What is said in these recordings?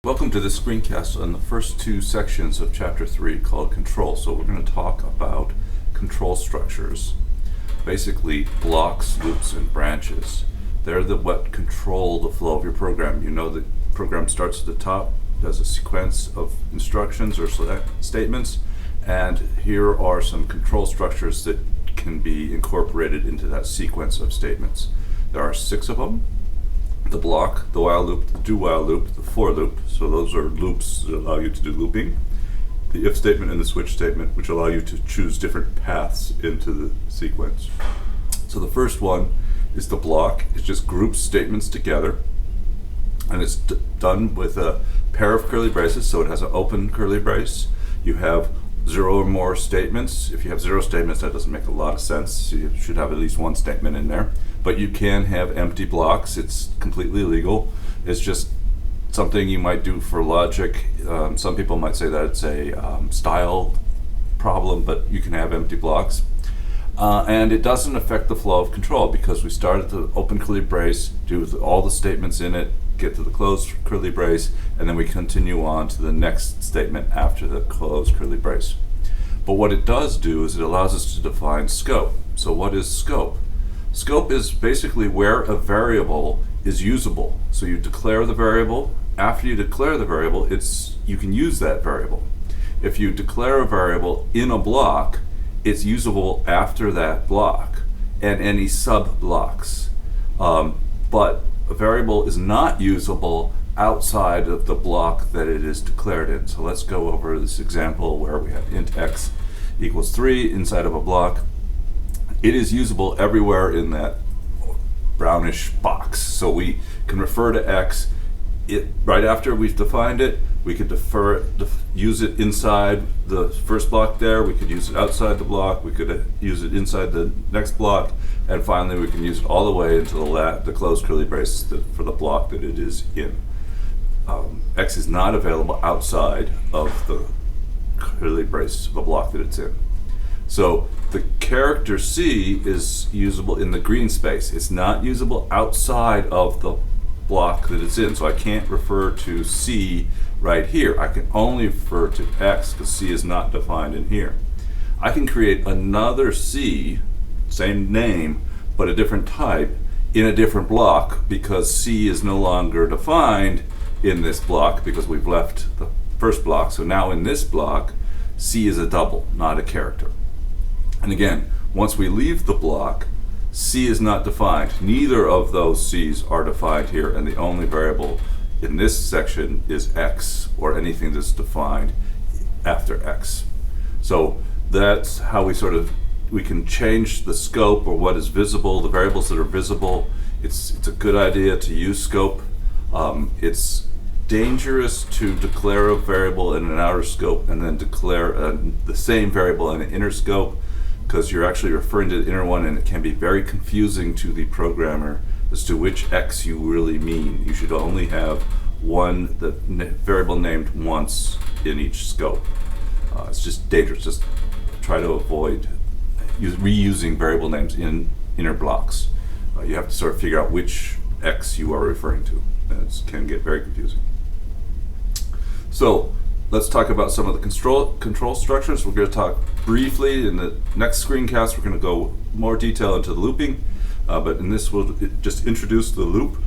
Welcome to this screencast on the first two sections of Chapter 3 called Control. So we're going to talk about control structures. Basically, blocks, loops, and branches. They're what control the flow of your program. You know the program starts at the top, has a sequence of instructions or statements, and here are some control structures that can be incorporated into that sequence of statements. There are 6 of them. The block, the while loop, the do while loop, the for loop, so those are loops that allow you to do looping. The if statement and the switch statement, which allow you to choose different paths into the sequence. So the first one is the block. It just groups statements together, and it's done with a pair of curly braces, so it has an open curly brace. You have 0 or more statements. If you have 0 statements, that doesn't make a lot of sense. So you should have at least 1 statement in there. But you can have empty blocks. It's completely legal. It's just something you might do for logic. Some people might say that it's a style problem, but you can have empty blocks. And it doesn't affect the flow of control because we start at the open curly brace, do all the statements in it, get to the closed curly brace, and then we continue on to the next statement after the closed curly brace. But what it does do is it allows us to define scope. So what is scope? Scope is basically where a variable is usable. So you declare the variable. After you declare the variable, you can use that variable. If you declare a variable in a block, it's usable after that block and any sub-blocks. But a variable is not usable outside of the block that it is declared in. So let's go over this example where we have int x equals 3 inside of a block. It is usable everywhere in that brownish box. So we can refer to x right after we've defined it. We could use it inside the first block there. We could use it outside the block. We could use it inside the next block. And finally, we can use it all the way into the closed curly brace for the block that it is in. X is not available outside of the curly brace of the block that it's in. So the character C is usable in the green space. It's not usable outside of the block that it's in. So I can't refer to C right here. I can only refer to X because C is not defined in here. I can create another C, same name, but a different type, in a different block because C is no longer defined in this block because we've left the first block. So now in this block, C is a double, not a character. And again, once we leave the block, C is not defined. Neither of those C's are defined here, and the only variable in this section is X, or anything that's defined after X. So that's how we can change the scope or what is visible, the variables that are visible. It's a good idea to use scope. It's dangerous to declare a variable in an outer scope and then declare the same variable in an inner scope, because you're actually referring to the inner one, and it can be very confusing to the programmer as to which X you really mean. You should only have the variable named once in each scope. It's just dangerous. Just try to avoid reusing variable names in inner blocks. You have to sort of figure out which X you are referring to. It can get very confusing. So let's talk about some of the control structures. We're going to talk briefly in the next screencast. We're going to go more detail into the looping, but in this we'll just introduce the loop.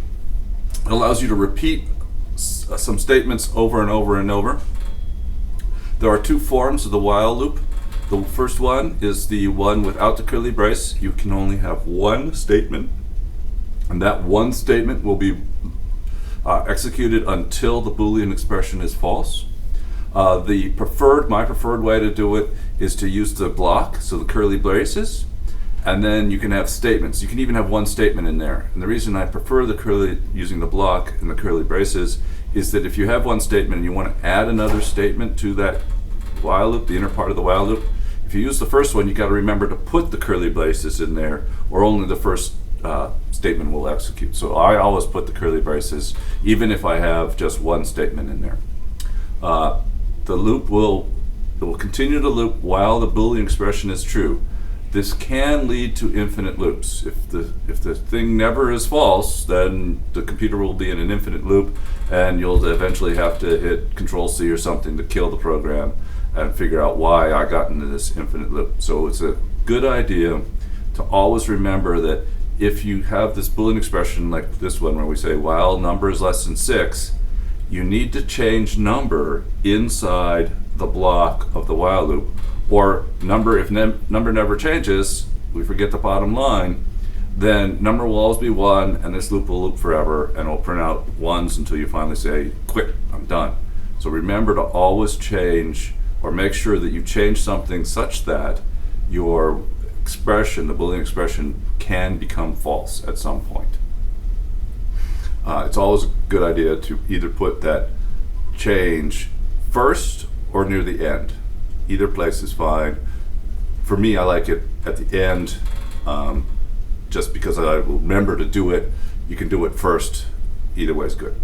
It allows you to repeat some statements over and over and over. There are 2 forms of the while loop. The first one is the one without the curly brace. You can only have 1 statement, and that 1 statement will be executed until the Boolean expression is false. My preferred way to do it is to use the block, so the curly braces, and then you can have statements. You can even have 1 statement in there. And the reason I prefer using the block and the curly braces is that if you have 1 statement and you want to add another statement to that while loop, the inner part of the while loop, if you use the first one, you got to remember to put the curly braces in there, or only the first statement will execute. So I always put the curly braces, even if I have just 1 statement in there. The loop will continue to loop while the Boolean expression is true. This can lead to infinite loops. If the thing never is false, then the computer will be in an infinite loop, and you'll eventually have to hit Control C or something to kill the program and figure out why I got into this infinite loop. So it's a good idea to always remember that if you have this Boolean expression like this one where we say while number is less than 6, you need to change number inside the block of the while loop. Or number, if number never changes, we forget the bottom line, then number will always be 1, and this loop will loop forever, and it'll print out 1s until you finally say, quit, I'm done. So remember to always change, or make sure that you change something such that your expression, the Boolean expression, can become false at some point. It's always a good idea to either put that change first or near the end. Either place is fine. For me, I like it at the end, just because I will remember to do it. You can do it first. Either way is good.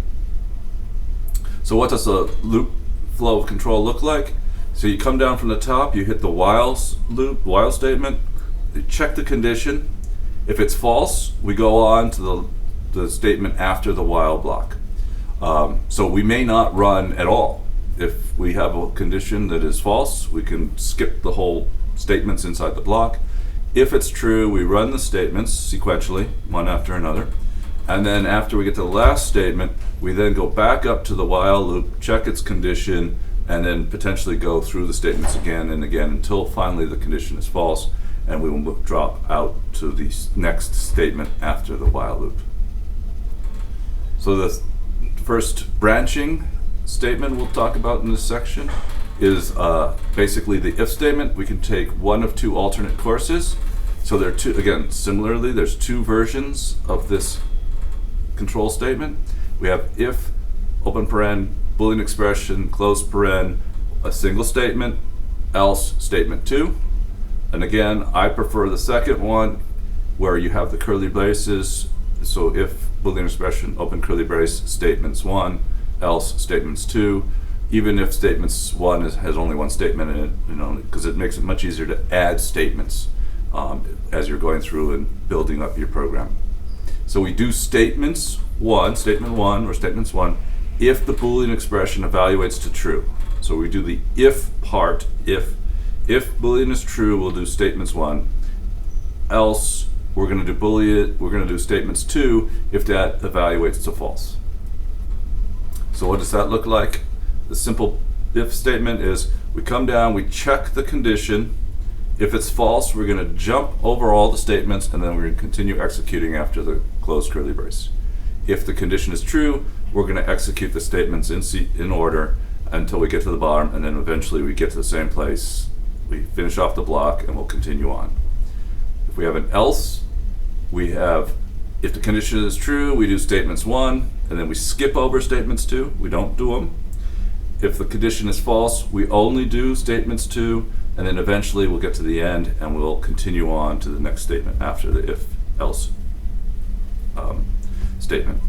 So what does a loop flow of control look like? So you come down from the top, you hit the while loop, while statement, you check the condition. If it's false, we go on to the statement after the while block. So we may not run at all. If we have a condition that is false, we can skip the whole statements inside the block. If it's true, we run the statements sequentially, one after another. And then after we get to the last statement, we then go back up to the while loop, check its condition, and then potentially go through the statements again and again until finally the condition is false, and we will drop out to the next statement after the while loop. So the first branching statement we'll talk about in this section is basically the if statement. We can take one of two alternate courses. So there are two, again, similarly, there's two versions of this control statement. We have if, open paren, Boolean expression, close paren, a single statement, else statement 2. And again, I prefer the second one where you have the curly braces. So if Boolean expression, open curly brace, statements 1, else statements 2, even if statements 1 has only one statement in it, because it makes it much easier to add statements as you're going through and building up your program. So we do statement 1 or statements 1 if the Boolean expression evaluates to true. So we do the if part. If Boolean is true, we'll do statements 1. Else we're going to do statements 2 if that evaluates to false. So what does that look like? The simple if statement is we come down, we check the condition. If it's false, we're going to jump over all the statements, and then we're going to continue executing after the closed curly brace. If the condition is true, we're going to execute the statements in order until we get to the bottom, and then eventually we get to the same place. We finish off the block, and we'll continue on. If we have an else, if the condition is true, we do statements 1, and then we skip over statements 2. We don't do them. If the condition is false, we only do statements 2, and then eventually we'll get to the end, and we'll continue on to the next statement after the if-else statement.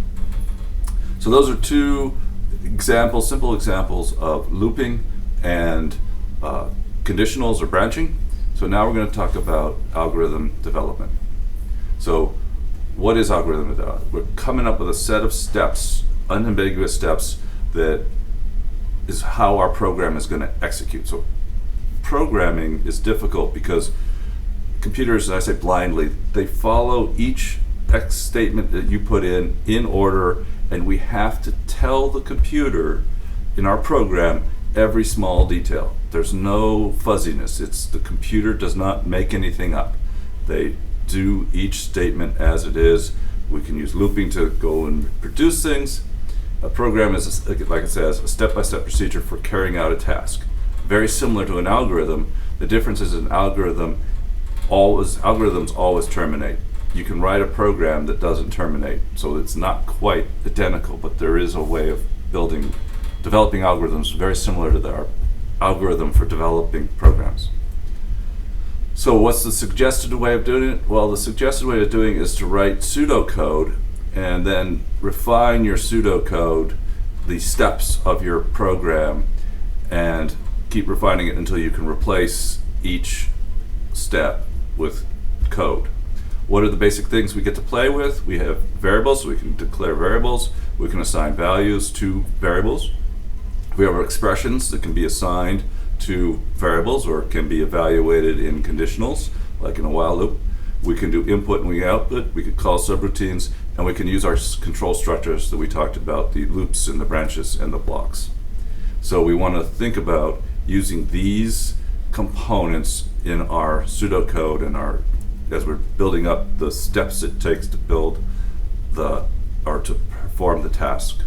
So those are two examples, simple examples of looping and conditionals or branching. So now we're going to talk about algorithm development. So what is algorithm development? We're coming up with a set of steps, unambiguous steps, that is how our program is going to execute. So programming is difficult because computers, and I say blindly, they follow each X statement that you put in order, and we have to tell the computer in our program every small detail. There's no fuzziness. The computer does not make anything up. They do each statement as it is. We can use looping to go and produce things. A program is, like it says, a step-by-step procedure for carrying out a task. Very similar to an algorithm. The difference is algorithms always terminate. You can write a program that doesn't terminate, so it's not quite identical, but there is a way of developing algorithms very similar to our algorithm for developing programs. So what's the suggested way of doing it? Well, the suggested way of doing it is to write pseudocode and then refine your pseudocode, the steps of your program, and keep refining it until you can replace each step with code. What are the basic things we get to play with? We have variables, so we can declare variables. We can assign values to variables. We have expressions that can be assigned to variables or can be evaluated in conditionals, like in a while loop. We can do input and we output. We could call subroutines, and we can use our control structures that we talked about, the loops and the branches and the blocks. So we want to think about using these components in our pseudocode and as we're building up the steps it takes to build or to perform the task.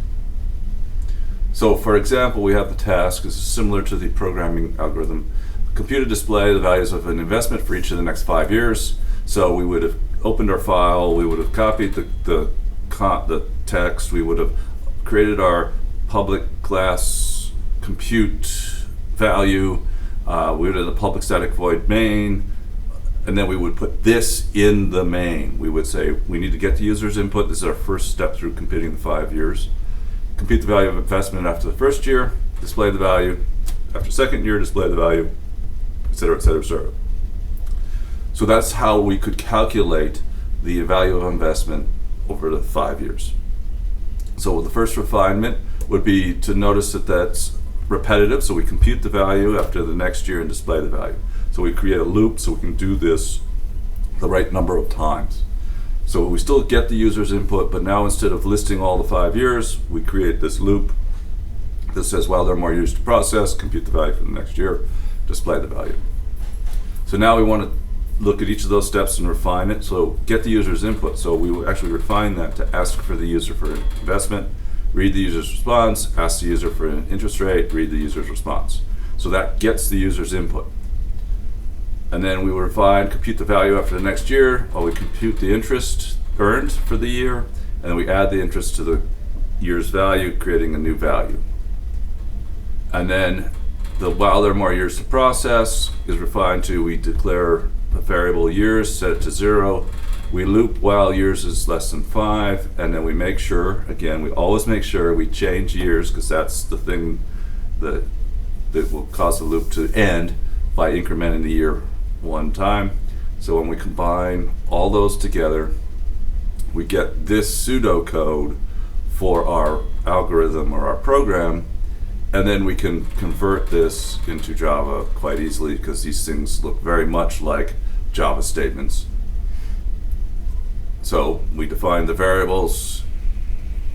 So for example, we have the task is similar to the programming algorithm. Compute a display the values of an investment for each of the next 5 years. So we would have opened our file, we would have copied the text, we would have created our public class compute value, we would have the public static void main, and then we would put this in the main. We would say we need to get the user's input. This is our first step through computing the 5 years. Compute the value of investment after the first year, display the value. After second year, display the value, et cetera, et cetera, et cetera. So that's how we could calculate the value of investment over the 5 years. So the first refinement would be to notice that that's repetitive, so we compute the value after the next year and display the value. So we create a loop so we can do this the right number of times. So we still get the user's input, but now instead of listing all the 5 years, we create this loop that says, while there are more years to process, compute the value for the next year, display the value. So now we want to look at each of those steps and refine it. So get the user's input. So we will actually refine that to ask for the user for an investment, read the user's response, ask the user for an interest rate, read the user's response. So that gets the user's input. And then we will refine, compute the value after the next year, or we compute the interest earned for the year, and then we add the interest to the year's value, creating a new value. And then while there are more years to process is refined to, we declare a variable years, set it to 0. We loop while years is less than 5, and then we make sure, again, we always make sure we change years, because that's the thing that will cause the loop to end by incrementing the year one time. So when we combine all those together, we get this pseudocode for our algorithm or our program, and then we can convert this into Java quite easily, because these things look very much like Java statements. So we define the variables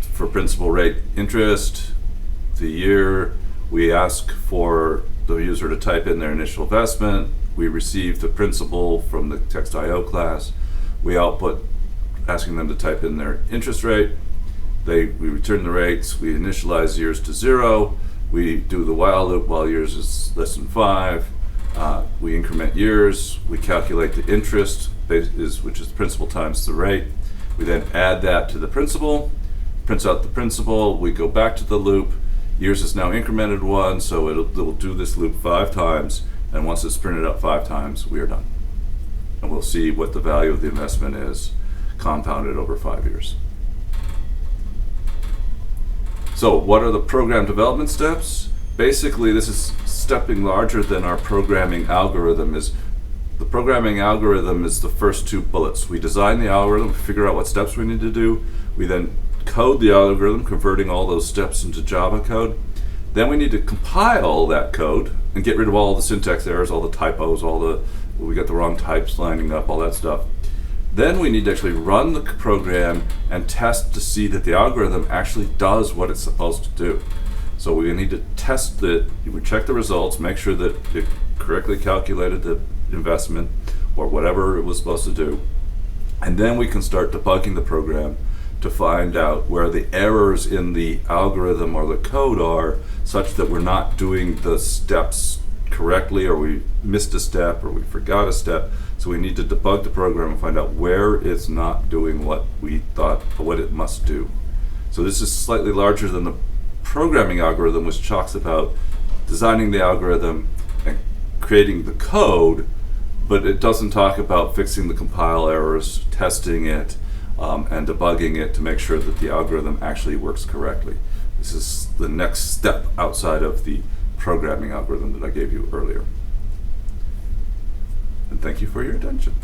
for principal rate interest, the year. We ask for the user to type in their initial investment. We receive the principal from the text.io class. We output asking them to type in their interest rate. We return the rates. We initialize years to 0. We do the while loop while years is less than 5. We increment years. We calculate the interest, which is the principal times the rate. We then add that to the principal, prints out the principal. We go back to the loop. Years is now incremented 1, so it will do this loop 5 times, and once it's printed out 5 times, we are done. And we'll see what the value of the investment is compounded over 5 years. So what are the program development steps? Basically, this is stepping larger than our programming algorithm is. The programming algorithm is the first 2 bullets. We design the algorithm, figure out what steps we need to do. We then code the algorithm, converting all those steps into Java code. Then we need to compile that code and get rid of all the syntax errors, all the typos, we got the wrong types lining up, all that stuff. Then we need to actually run the program and test to see that the algorithm actually does what it's supposed to do. So we need to test it, we check the results, make sure that it correctly calculated the investment or whatever it was supposed to do. And then we can start debugging the program to find out where the errors in the algorithm or the code are, such that we're not doing the steps correctly, or we missed a step, or we forgot a step. So we need to debug the program and find out where it's not doing what we thought, what it must do. So this is slightly larger than the programming algorithm, which talks about designing the algorithm and creating the code, but it doesn't talk about fixing the compile errors, testing it, and debugging it to make sure that the algorithm actually works correctly. This is the next step outside of the programming algorithm that I gave you earlier. And thank you for your attention.